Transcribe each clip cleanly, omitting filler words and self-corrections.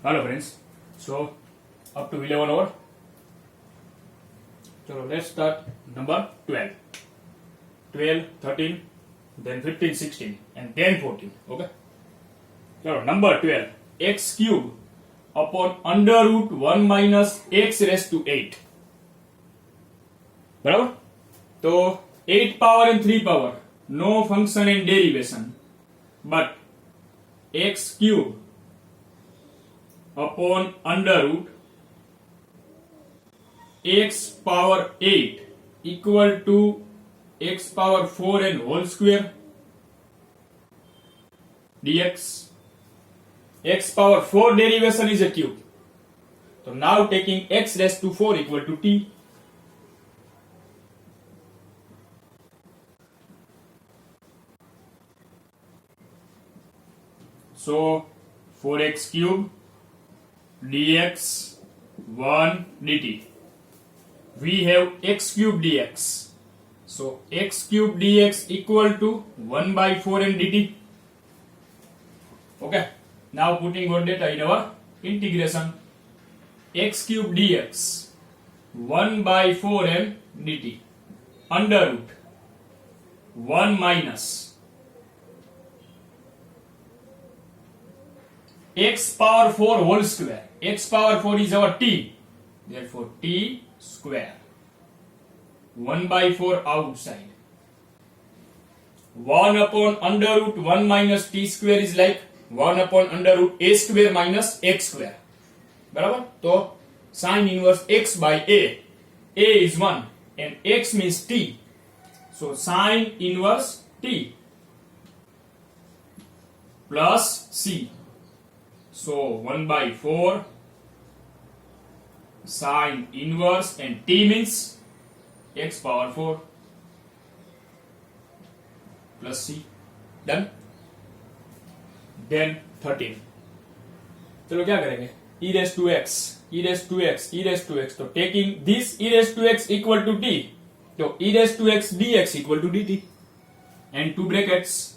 Hello friends. So up to 11 over. So let's start number 12. 12, 13, then 15, 16 and then 14. Okay. So number 12. X cube upon under root 1 minus x raised to 8. बराबर. तो 8 power and 3 power. No function and derivation. But x cube upon under root x power 8 equal to x power 4 and whole square dx. X power 4 derivation is a cube. So now taking x raised to 4 equal to t. So 4x cube dx 1 dt. We have x cube dx. So x cube dx equal to 1 by 4 and dt. Okay. Now putting our data in our integration. X cube dx 1 by 4 and dt under root 1 minus x power 4 whole square. X power 4 is our t. Therefore t square. 1 by 4 outside. 1 upon under root 1 minus t square is like 1 upon under root a square minus x square. बराबर. तो sin inverse x by a. A is 1 and x means t. So sin inverse t plus c. So 1 by 4 sin inverse and t means x power 4 plus c. Done. Then 13. चलो क्या करेंगे? e raised to x, e raised to x, e raised to x. तो taking this e raised to x equal to t. तो e raised to x dx equal to dt. And two brackets.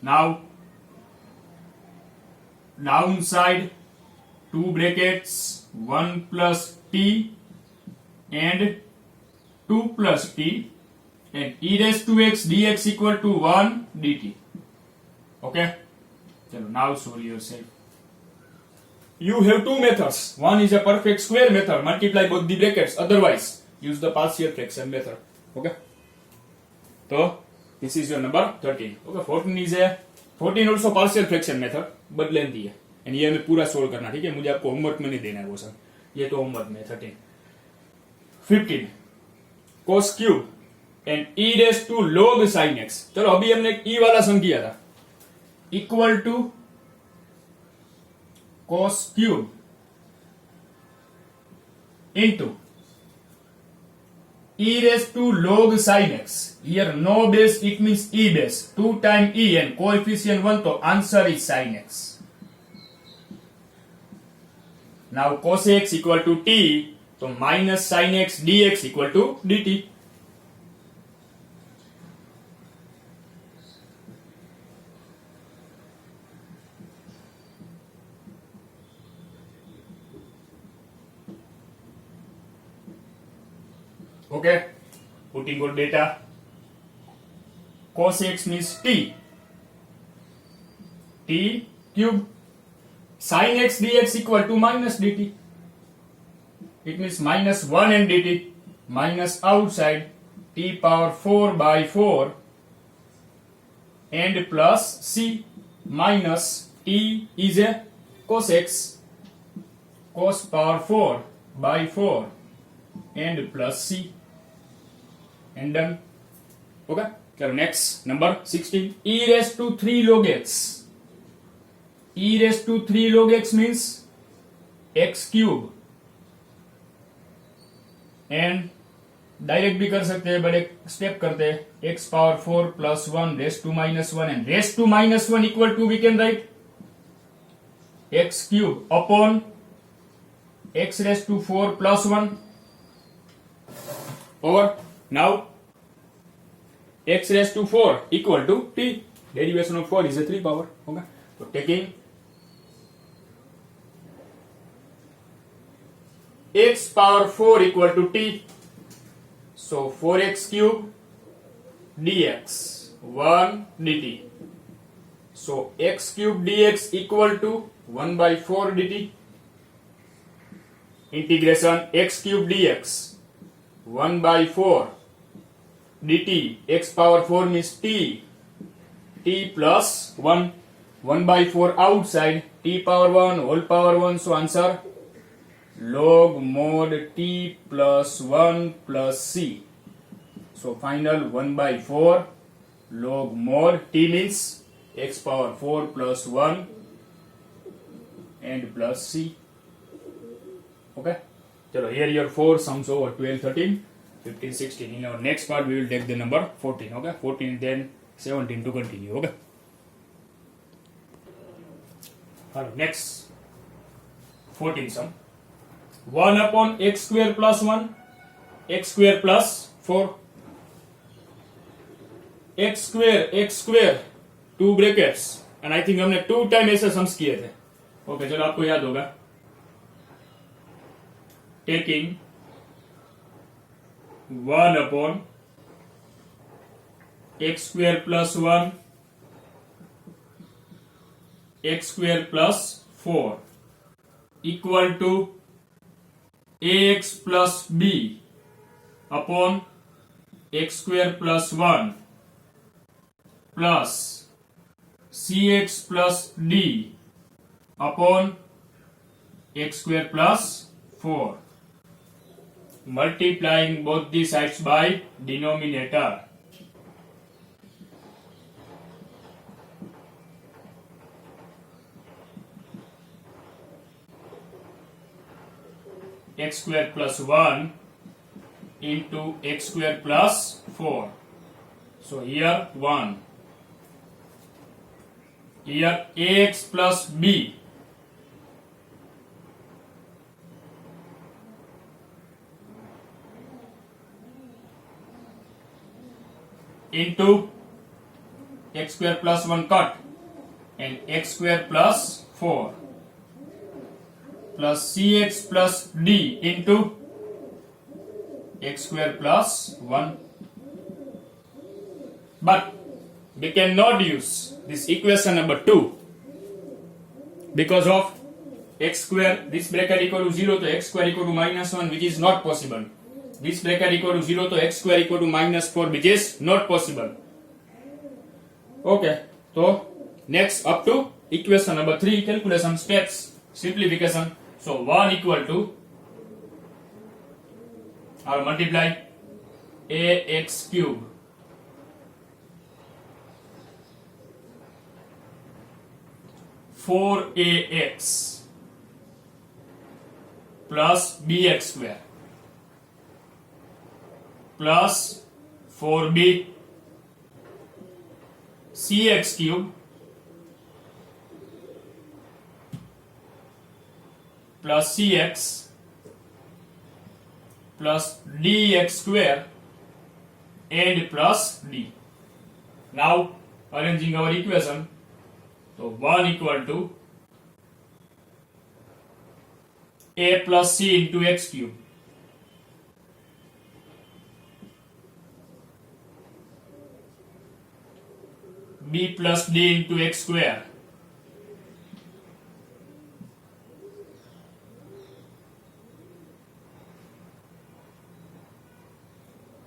Now downside two brackets 1 plus t and 2 plus t and e raised to x dx equal to 1 dt. Okay. Chalo, now solve yourself. You have two methods. One is a perfect square method. Multiply both the brackets. Otherwise, use the partial fraction method. Okay. So this is your number 13. Okay. 14 is a 14 also partial fraction method, but lengthy है. And ये हमें पूरा solve करना, ठीक है? मुझे आपको homework में नहीं देना है वो सब. ये तो होमवर्क में 13. 15 cos cube and e raised to log sin x. चलो अभी हमने e वाला सम किया था. Equal to cos cube into e raised to log sin x. Here no base, it means e base. 2 times e and coefficient 1, so answer is sin x. Now cos x equal to t, so minus sin x dx equal to dt. Okay, putting good data. Cos x means t. T cube. Sin x dx equal to minus dt. It means minus 1 and dt. Minus outside t power 4 by 4 and plus c minus t is a cos x. Cos power 4 by 4 and plus c. And done. Okay. So next number 16. E raised to 3 log x. E raised to 3 log x means x cube. And direct भी कर सकते हैं, but एक step करते हैं. x power 4 plus 1 raise to minus 1 and raise to minus 1 equal to we can write x cube upon x raised to 4 plus 1 over now x raised to 4 equal to t. Derivation of 4 is a 3 power. Okay, so taking x power 4 equal to t, so 4x cube dx 1 dt, so x cube dx equal to 1 by 4 dt, integration x cube dx 1 by 4 dt, x power 4 means t plus 1, 1 by 4 outside, t power 1 whole power 1, so answer log mod t plus 1 plus c. So final 1 by 4 log mod t means x power 4 plus 1 and plus c. Okay, so here your 4 sums over 12, 13, 15, 16. In our next part we will take the number 14. Okay, 14 then 17 to continue. Okay, next 14 sum. 1 upon x square plus 1, x square plus 4, x square 2 brackets and I think हमने 2 time ऐसे sums किए थे. Okay, चलो आपको याद होगा. Taking 1 upon x square plus 1, x square plus 4 equal to ax plus b upon x square plus 1 plus cx plus d upon x square plus 4, multiplying both the sides by denominator. X square plus 1 into x square plus 4. So here 1. Here ax plus b into x square plus 1 cut and x square plus 4 plus cx plus d into x square plus 1. But we cannot use this equation number 2 because of x square, this bracket equal to 0 to x square equal to minus 1, which is not possible. This bracket equal to 0 to x square equal to minus 4, which is not possible. Okay, so next up to equation number 3, calculation steps, simplification. So 1 equal to, I'll multiply ax cube four ax plus bx square plus 4b cx cube plus cx plus dx square and plus d. Now arranging our equation, so 1 equal to a plus c into x cube b plus d into x square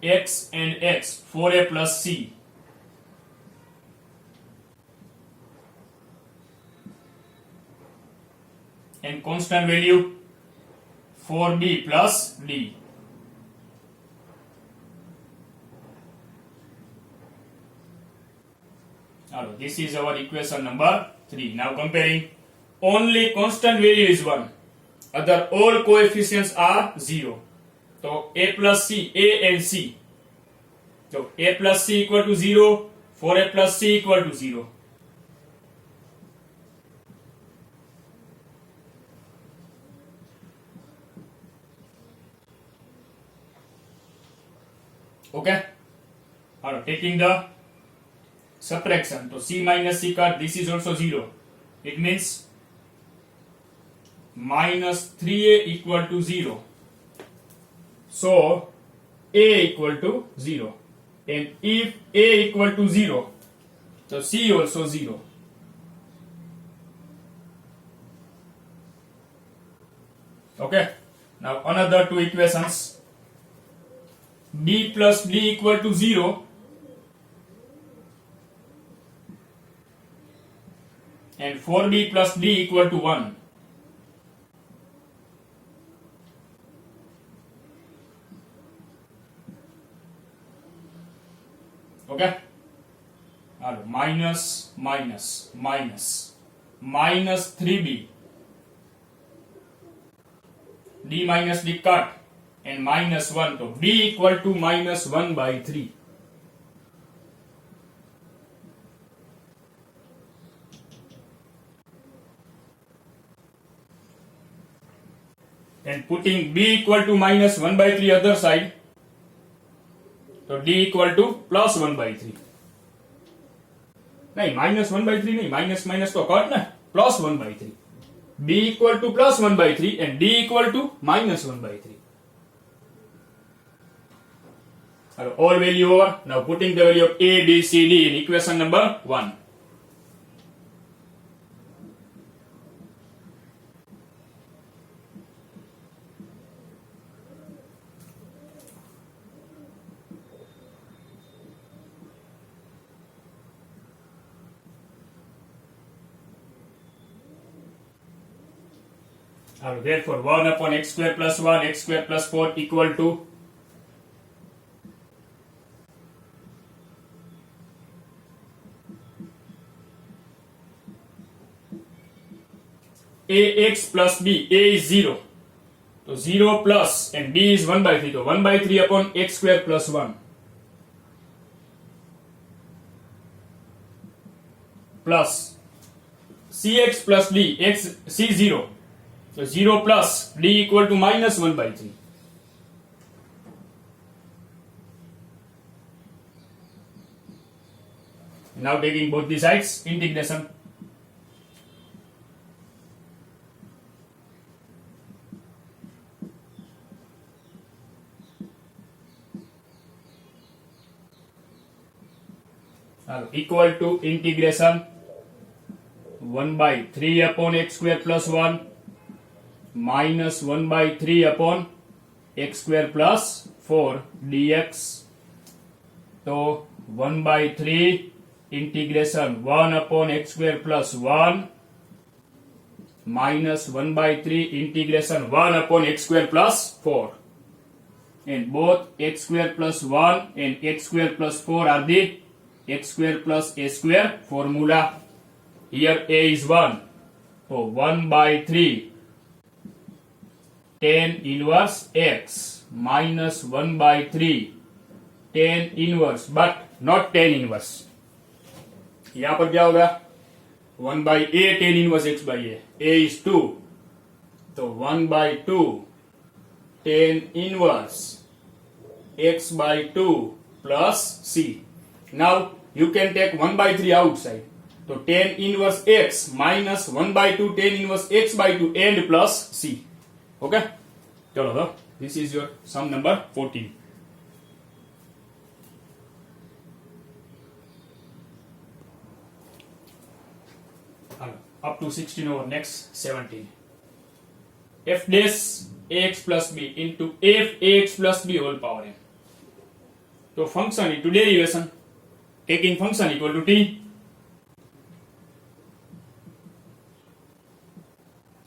x and x 4a plus c and constant value 4b plus d. Now this is our equation number 3. Now comparing, only constant value is 1, other all coefficients are 0. So a plus c, a and c, so a plus c equal to 0, 4a plus c equal to 0. Okay, taking the subtraction, so c minus c cut, this is also 0. It means minus 3a equal to 0. So a equal to 0, and if a equal to 0, so c also 0. Okay, now another two equations, b plus d equal to 0 and 4b plus d equal to 1. Okay, minus minus minus minus 3b, d minus d cut, and minus 1, so b equal to minus 1 by 3. And putting b equal to minus 1 by 3 other side, so d equal to plus 1 by 3. नहीं, minus 1 by 3 नहीं, minus minus तो cut ना, plus 1 by 3. b equal to plus 1 by 3 and d equal to minus 1 by 3. All value over. Now putting the value of a, b, c, d in equation number 1. Therefore 1 upon x square plus 1, x square plus 4 equal to ax plus b. A is 0, so 0 plus, and b is 1 by 3, so 1 by 3 upon x square plus 1 plus cx plus d, x c 0, so 0 plus d equal to minus 1 by 3. Now taking both the sides, integration. Equal to integration 1 by 3 upon x square plus 1 minus 1 by 3 upon x square plus 4 dx. So 1 by 3 integration 1 upon x square plus 1 minus 1 by 3 integration 1 upon x square plus 4. And both x square plus 1 and x square plus 4 are the x square plus a square formula. Here a is 1. So 1 by 3 tan inverse x minus 1 by 3 tan inverse, but not tan inverse. यहाँ पर क्या होगा? 1 by a tan inverse x by a. A is 2. So 1 by 2 tan inverse x by 2 plus c. Now you can take 1 by 3 outside. So tan inverse x minus 1 by 2 tan inverse x by 2 and plus c. Okay? चलो तो this is your sum number 14. Up to 16 over next 17. F dash ax plus b into f ax plus b whole power n. So function into derivation, taking function equal to t.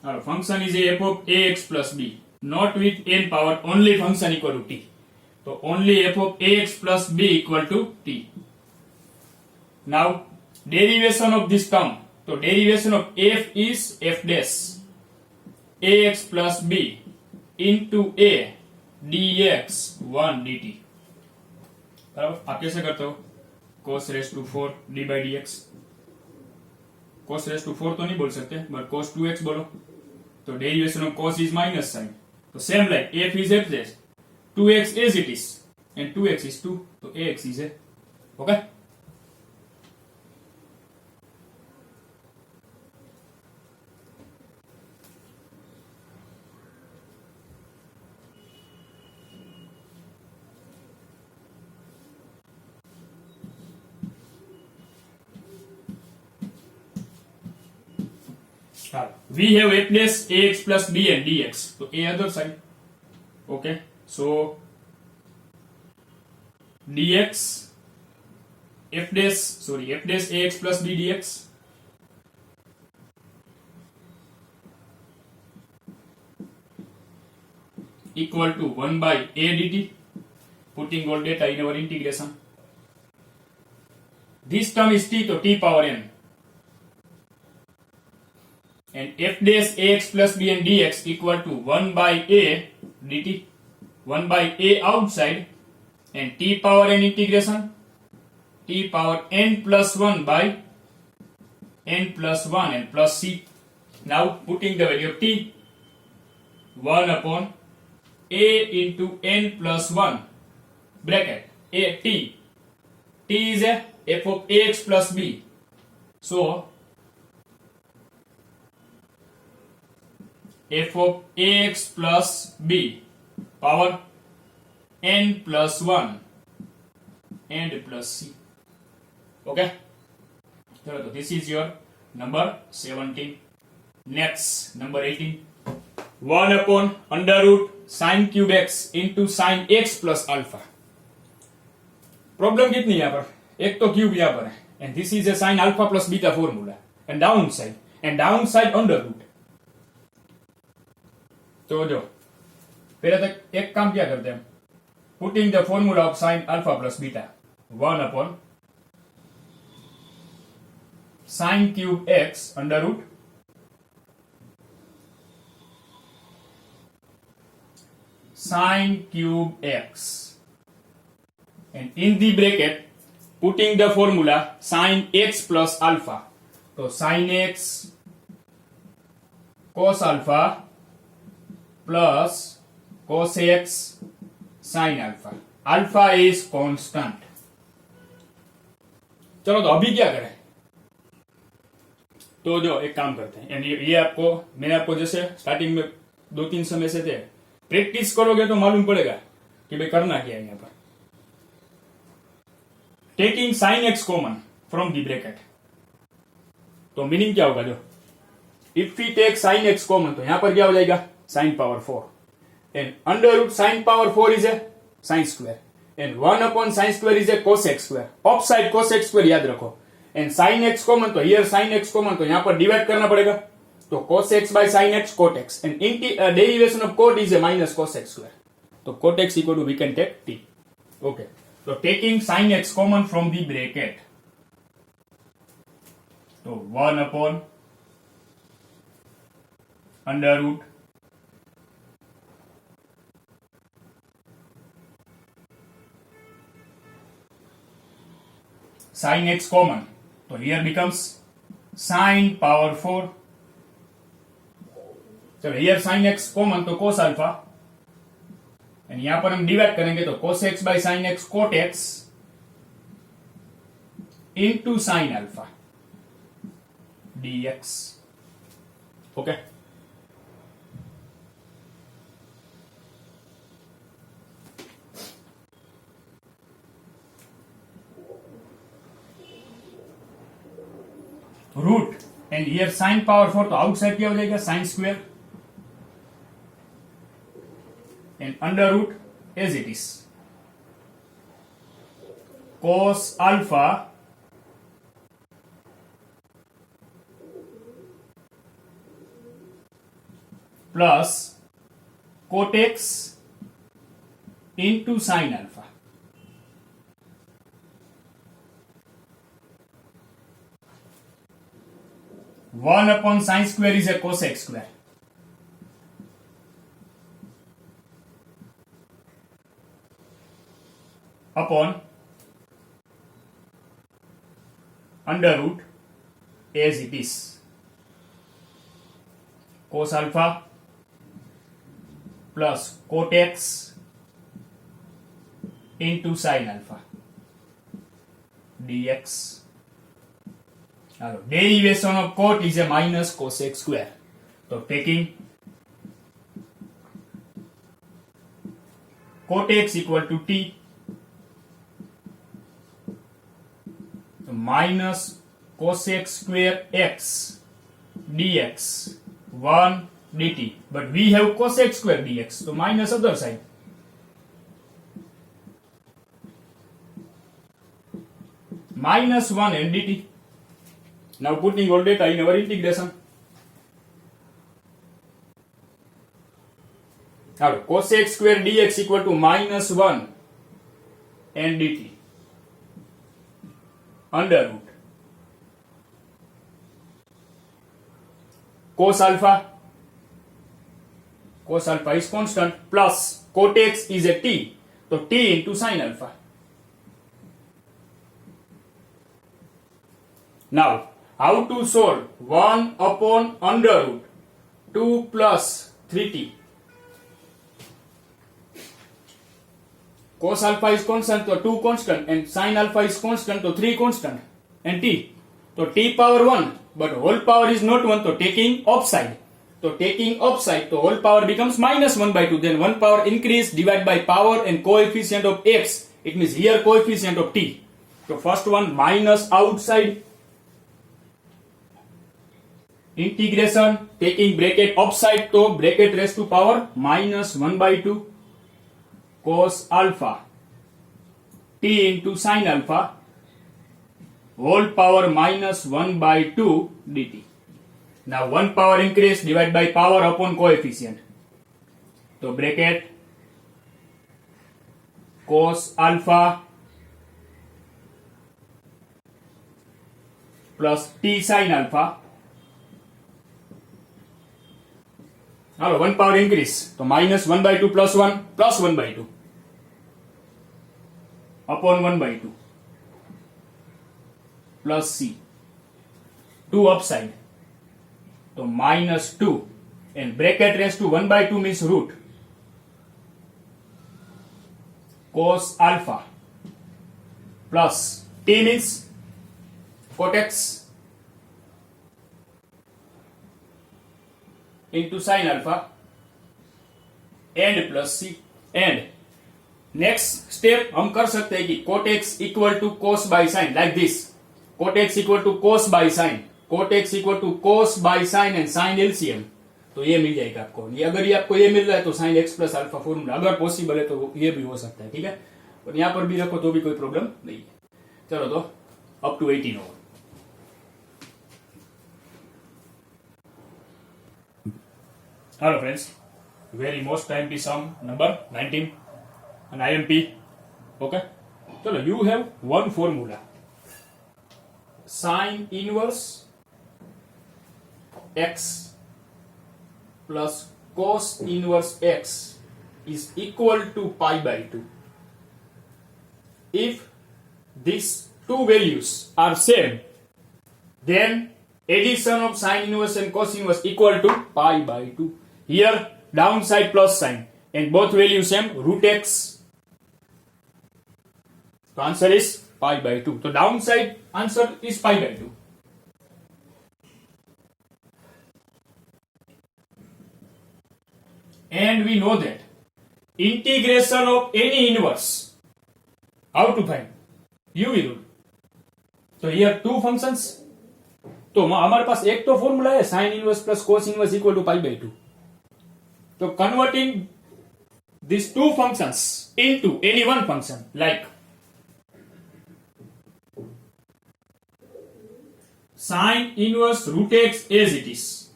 Our function is a f of ax plus b, not with n power, only function equal to t. So only f of ax plus b equal to t. Now derivation of this term. So derivation of f is f dash ax plus b into a dx 1 dt. बराबर? आप कैसे करते हो? cos raised to 4 d by dx. cos raised to 4 तो नहीं बोल सकते, but cos 2x बोलो. तो derivation of cos is minus sign. So same like f is f dash 2x as it is. and 2x is 2, तो ax is a, okay? We have f dash ax plus b and dx. So a other side. Okay. So dx f dash ax plus b dx equal to 1 by a dt. Putting all data in our integration. This term is t, so t power n. And f dash ax plus b and dx equal to 1 by a dt, 1 by a outside, and t power n integration, t power n plus 1 by n plus 1 and plus c. Now putting the value of t, 1 upon a into n plus 1 bracket a t. T is a f of ax plus b. So f of ax plus b power n plus 1 and plus c. Okay. So this is your number 17. Next, number 18. 1 upon under root sin cube x into sin x plus alpha. Problem कितनी यहाँ पर? एक तो cube यहाँ पर है, and this is a sine alpha plus beta formula, and down side under root. तो जो पहले तक एक काम क्या करते हैं, putting the formula of sine alpha plus beta, 1 upon sine cube x under root sine cube x, and in the bracket putting the formula sin x plus alpha. So sin x cos alpha plus cos x sin alpha. Alpha is constant. चलो तो अभी क्या करें? तो जो एक काम करते हैं, एंड ये आपको मैंने आपको जैसे स्टार्टिंग में 2-3 समय से थे, प्रैक्टिस करोगे तो मालूम पड़ेगा कि भाई करना क्या है यहाँ पर. Taking sine x common from the bracket, तो मीनिंग क्या होगा, जो if we take sine x common तो यहां पर क्या हो जाएगा, sine power 4, and under root sine power 4 is a sine square, and 1 upon sine square is a cos x square. Of side cos x square याद रखो, and sine x common, तो here sine x common, तो यहां पर divide करना पड़ेगा, तो cos x by sine x cot x, and derivation of cot is a minus cos x square, तो cot x equal to we can take t. Okay. So taking sin x common from the bracket, so 1 upon under root sin x common, so here becomes sin power 4. So here sin x common, तो cos alpha, and यहां पर हम divide करेंगे तो cos x by sin x cot x into sine alpha dx. Okay. Root and here sine power 4, तो outside क्या हो जाएगा, sine square, and under root as it is cos alpha plus cot x into sin alpha. One upon sin square is a cos x square. Upon under root as it is cos alpha plus cot x into sin alpha dx. Derivation of cot is a minus cosec square. So taking cot x equal to t, so minus cosec square x dx 1 dt, but we have cosec square dx, so minus other side. Minus 1 and dt. Now putting all data in our integration. Now cosec square dx equal to minus 1 and dt under root cos alpha is constant plus cot x is a t, so t into sin alpha. Now how to solve 1 upon under root 2 plus 3t. Cos alpha is constant, so 2 constant, and sin alpha is constant, so 3 constant, and t. So t power 1, but whole power is not 1, so taking offside. So taking offside, so whole power becomes minus 1 by 2. Then 1 power increase divided by power and coefficient of x. It means here coefficient of t. So first one minus outside. Integration, taking bracket offside, to bracket raised to power minus 1 by 2 cos alpha t into sin alpha whole power minus 1 by 2 dt. Now 1 power increase divided by power upon coefficient. So bracket cos alpha plus t sin alpha. Now 1 power increase, so minus 1 by 2 plus 1 by 2 upon 1 by 2 plus c 2 upside, so minus 2 and bracket raised to 1 by 2 means root cos alpha plus t means cot x into sin alpha and plus c. And next step हम कर सकते हैं कि cot x equal to cos by sin, like this. Cot x equal to cos by sin, cot x equal to cos by sin and sin LCM. तो ये मिल जाएगा आपको. ये अगर ये आपको ये मिल रहा है तो sin x plus alpha formula अगर पॉसिबल है तो ये भी हो सकता है, ठीक है. और यहाँ पर भी रखो तो भी कोई प्रॉब्लम नहीं है. चलो तो up to 18 होगा. Hello friends, very most time be sum number 19 and IMP. Okay, so you have one formula, sin inverse x plus cos inverse x is equal to pi by 2. If these two values are same, then addition of sin inverse and cos inverse equal to pi by 2. Here downside plus sign and both values same, root x. So answer is pi by 2. So downside answer is pi by 2. And we know that integration of any inverse, how to find? UV rule. So here two functions. तो हमारे पास एक तो formula है sin inverse plus cos inverse equal to pi by 2. So converting these two functions into any one function, like sin inverse root x as it is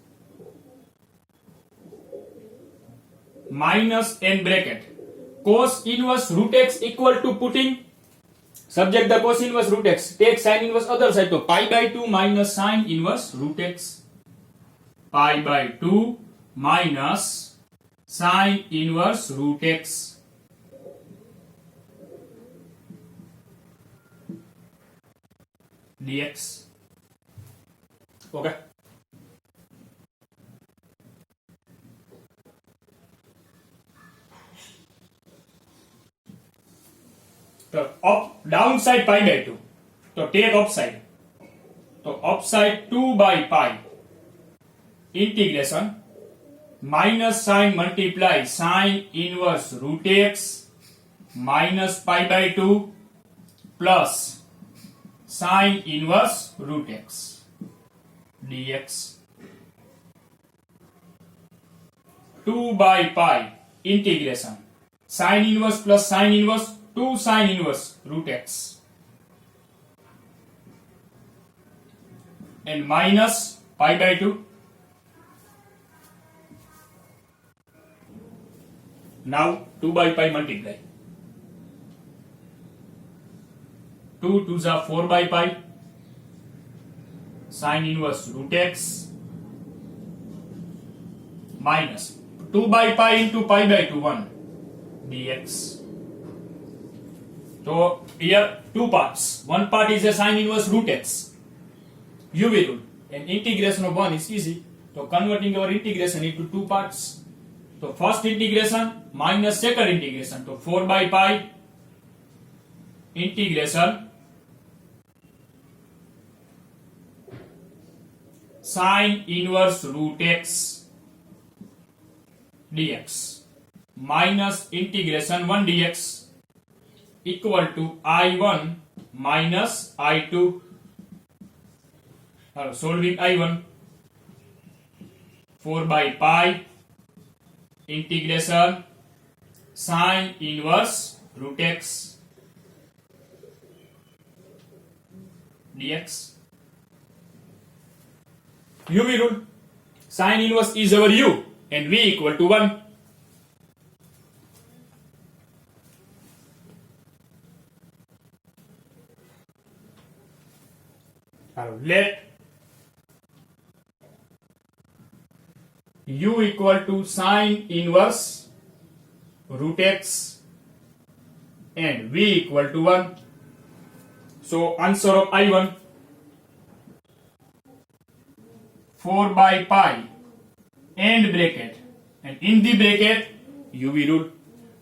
minus n bracket cos inverse root x equal to putting subject the cos inverse root x, take sin inverse other side, so pi by 2 minus sin inverse root x, pi by 2 minus sin inverse root x. dx. Okay. तो up down side pi by 2, तो take up side, तो up side 2 by pi integration minus sine multiply sine inverse root x minus pi by 2 plus sine inverse root x dx 2 by pi integration sine inverse plus sine inverse 2 sine inverse root x and minus pi by 2. Now 2 by pi multiply. 2 2s are 4 by pi. Sin inverse root x minus 2 by pi into pi by 2 1 dx. So here two parts. One part is a sin inverse root x. UV rule, and integration of one is easy. So converting our integration into two parts. So first integration minus second integration. So 4 by pi integration sine inverse root x dx minus integration 1 dx equal to I1 minus I2. Solving I1 4 by pi integration sine inverse root x dx. UV rule, sine inverse is our u and v equal to 1. Let u equal to sine inverse root x and v equal to 1. So answer of I1 4 by pi end bracket, and in the bracket UV rule,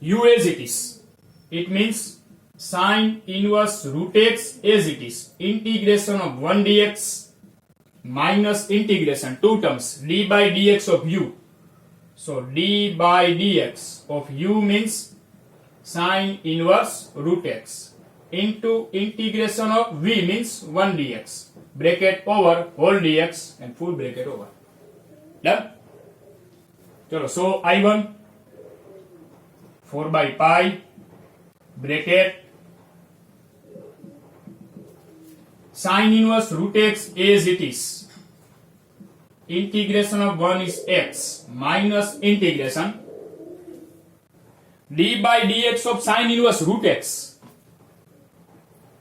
u as it is, it means sine inverse root x as it is, integration of 1 dx minus integration two terms d by dx of u. So d by dx of u means sine inverse root x into integration of v means 1 dx, bracket over whole dx and full bracket over. Done? Chalo, so I1 4 by pi bracket sine inverse root x as it is, integration of 1 is x minus integration d by dx of sine inverse root x.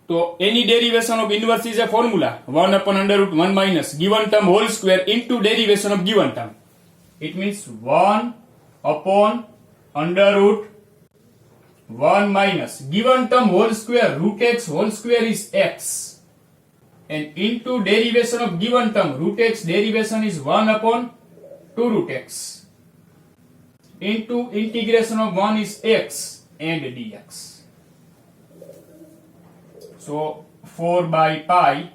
So any derivation of inverse is a formula 1 upon under root 1 minus given term whole square into derivation of given term. It means 1 upon under root 1 minus given term whole square root x whole square is x, and into derivation of given term root x derivation is 1 upon 2 root x into integration of 1 is x and dx. So 4 by pi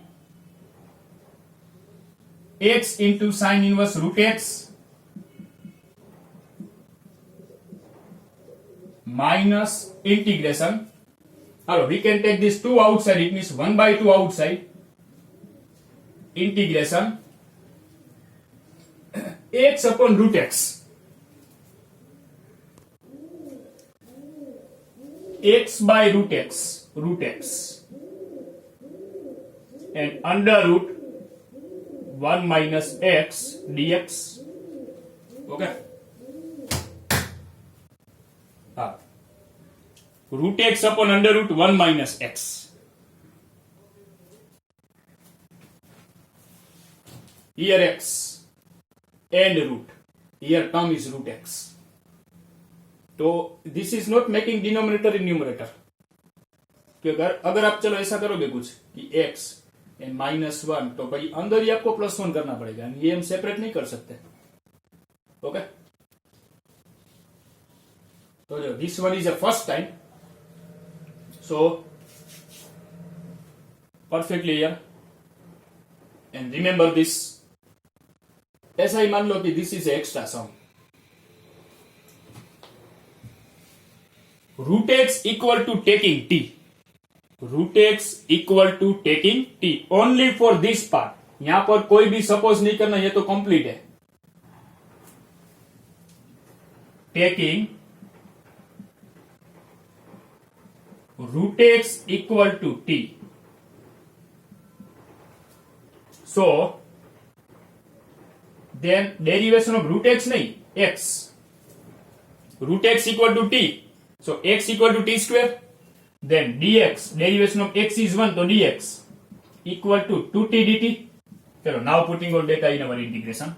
x into sine inverse root x minus integration. Hello, we can take this 2 outside, it means 1 by 2 outside, integration x upon root x, x by root x, and under root 1 minus x dx. Okay. Root x upon under root 1 minus x. Here x and root, here term is root x. तो this is not making denominator in numerator. कि अगर आप चलो ऐसा करोगे कुछ कि x and minus 1, तो भाई अंदर ही आपको प्लस 1 करना पड़ेगा, ये हम सेपरेट नहीं कर सकते. ओके, तो जो this one is a first time, So perfectly here, and remember this. ऐसा ही मान लो कि this is extra sum. Root x equal to taking t. Root x equal to taking t. Only for this part. यहां पर कोई भी suppose नहीं करना, ये तो कंप्लीट है. Taking root x equal to t. So then derivation of root x नहीं, x. Root x equal to t. So x equal to t square. Then dx, derivation of x is 1, so dx equal to 2t dt. So now putting all data in our integration.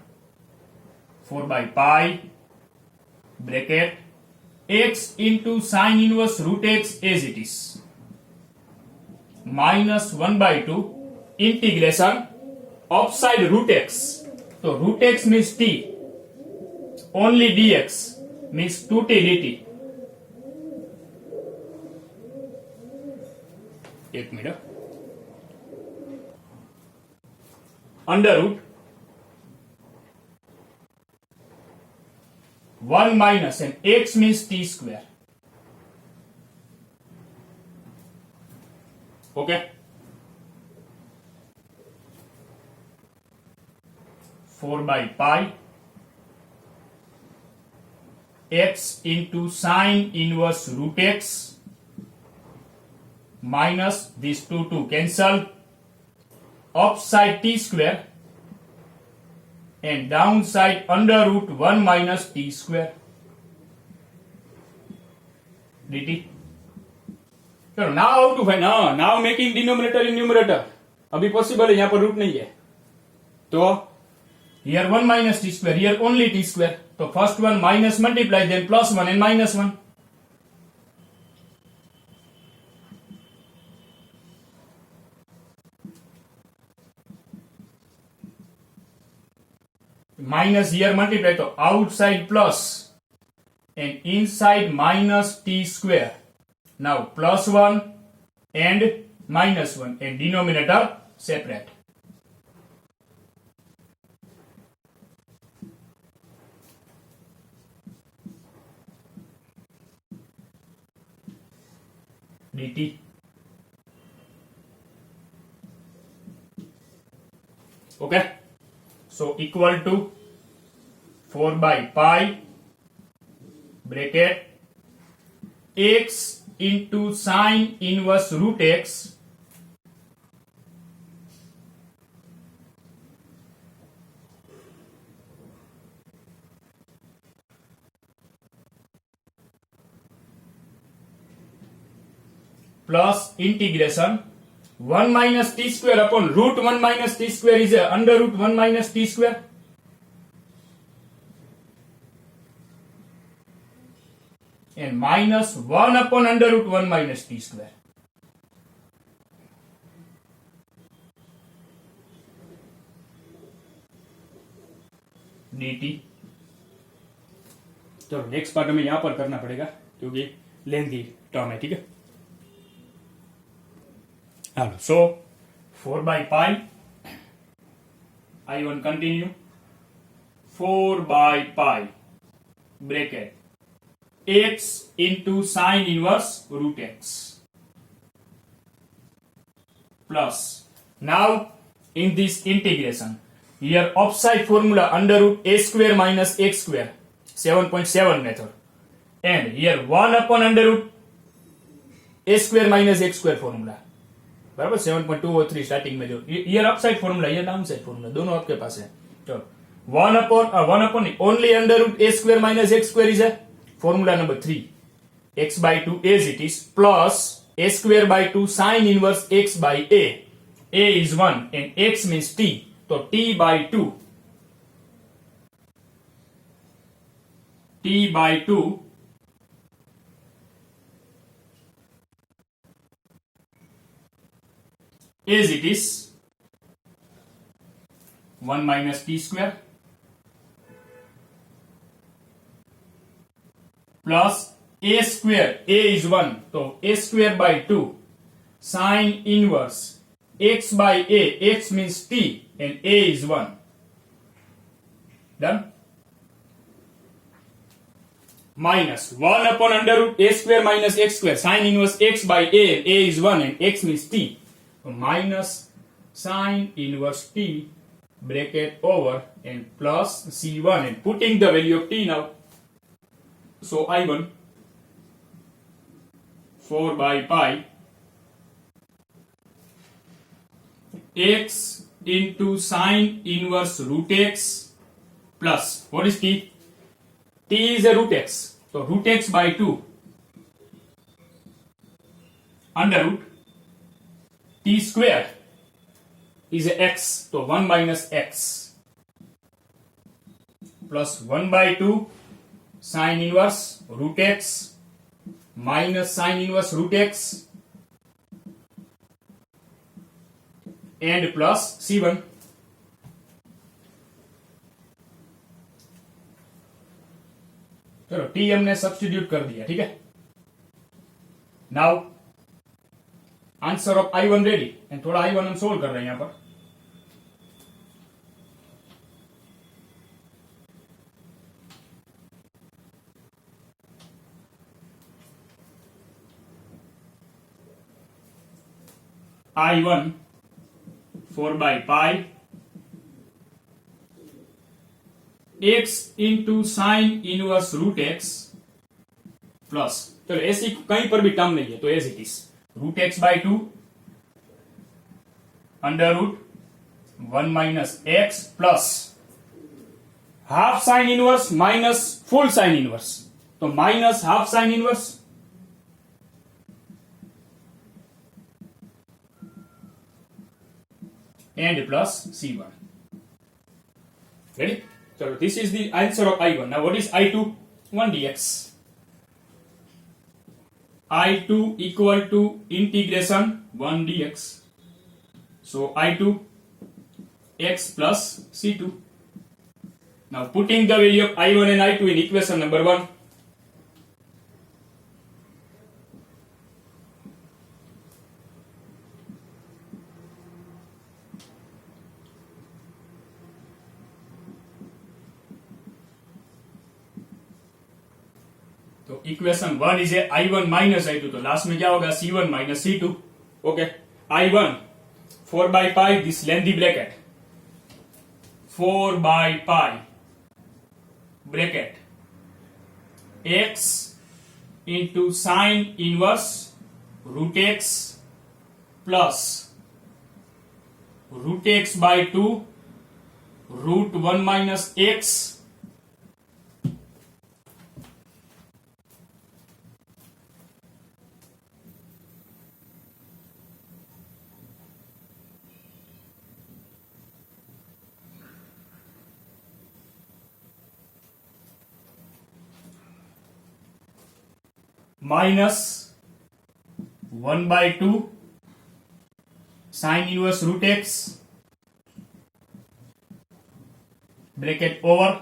4 by pi bracket x into sine inverse root x as it is minus 1 by 2 integration upside root x. So root x means t, only dx means 2t dt. एक minute. Under root 1 minus and x means t square. Okay. 4 by pi x into sine inverse root x minus these two cancel, upside t square and downside under root 1 minus t square dt. So now how to find? Now making denominator in numerator. अभी possible है, यहाँ पर root नहीं है. तो here 1 minus t square, here only t square. तो first one minus multiply, then plus 1 and minus 1. Minus here multiply, so outside plus and inside minus t square. Now plus 1 and minus 1 and denominator separate. dt. Okay. So equal to 4 by pi bracket x into sine inverse root x plus integration 1 minus t square upon root 1 minus t square is under root 1 minus t square. And minus 1 upon under root 1 minus t square. dt. तो next part हमें यहां पर करना पड़ेगा क्योंकि lengthy term है. ठीक है. So 4 by pi, I want continue. 4 by pi bracket x into sine inverse root x plus, now in this integration here upside formula under root a square minus x square 7.7 method, and here 1 upon under root a square minus x square formula. बराबर 7.203 starting में जो ये upside formula, ये down side formula, दोनों आपके पास है. चलो 1 upon only under root a square minus x square is a formula number 3, x by 2 as it is plus a square by 2 sine inverse x by a is 1 and x means t, so t by 2 as it is 1 minus t square plus a square, a is 1, so a square by 2 sine inverse x by a, x means t and a is 1. Done? Minus 1 upon under root a square minus x square, sine inverse x by a, and a is 1 and x means t. So minus sine inverse t bracket over and plus c1 and putting the value of t now. So I1 4 by pi x into sine inverse root x plus, what is t? T is a root x, so root x by 2 under root t square is a x, so 1 minus x plus 1 by 2 sine inverse root x minus sine inverse root x and plus c1. चलो T हमने substitute कर दिया, ठीक है. Now answer of I1 ready and थोड़ा I1 हम solve कर रहे हैं यहां पर. I1 4 by pi x into sine inverse root x plus, चलो ऐसी कहीं पर भी टर्म नहीं है तो as it is root x by 2 under root 1 minus x plus half sine inverse minus full sine inverse, तो minus half sine inverse and plus c1. Ready? So this is the answer of I1. Now what is I2? 1 dx. I2 equal to integration 1 dx. So I2 x plus c2. Now putting the value of I1 and I2 in equation number 1. तो equation 1 is a I1 minus I2, तो last में क्या होगा C1 minus C2. Okay, I1 4 by pi this lengthy bracket 4 by pi bracket x into sine inverse root x plus root x by 2 root 1 minus x minus 1 by 2 sine inverse root x bracket over,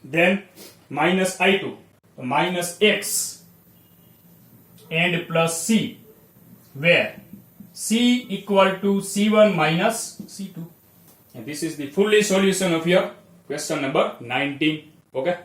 then minus I2, so minus x and plus c, where c equal to c1 minus c2, and this is the fully solution of your question number 19. Okay.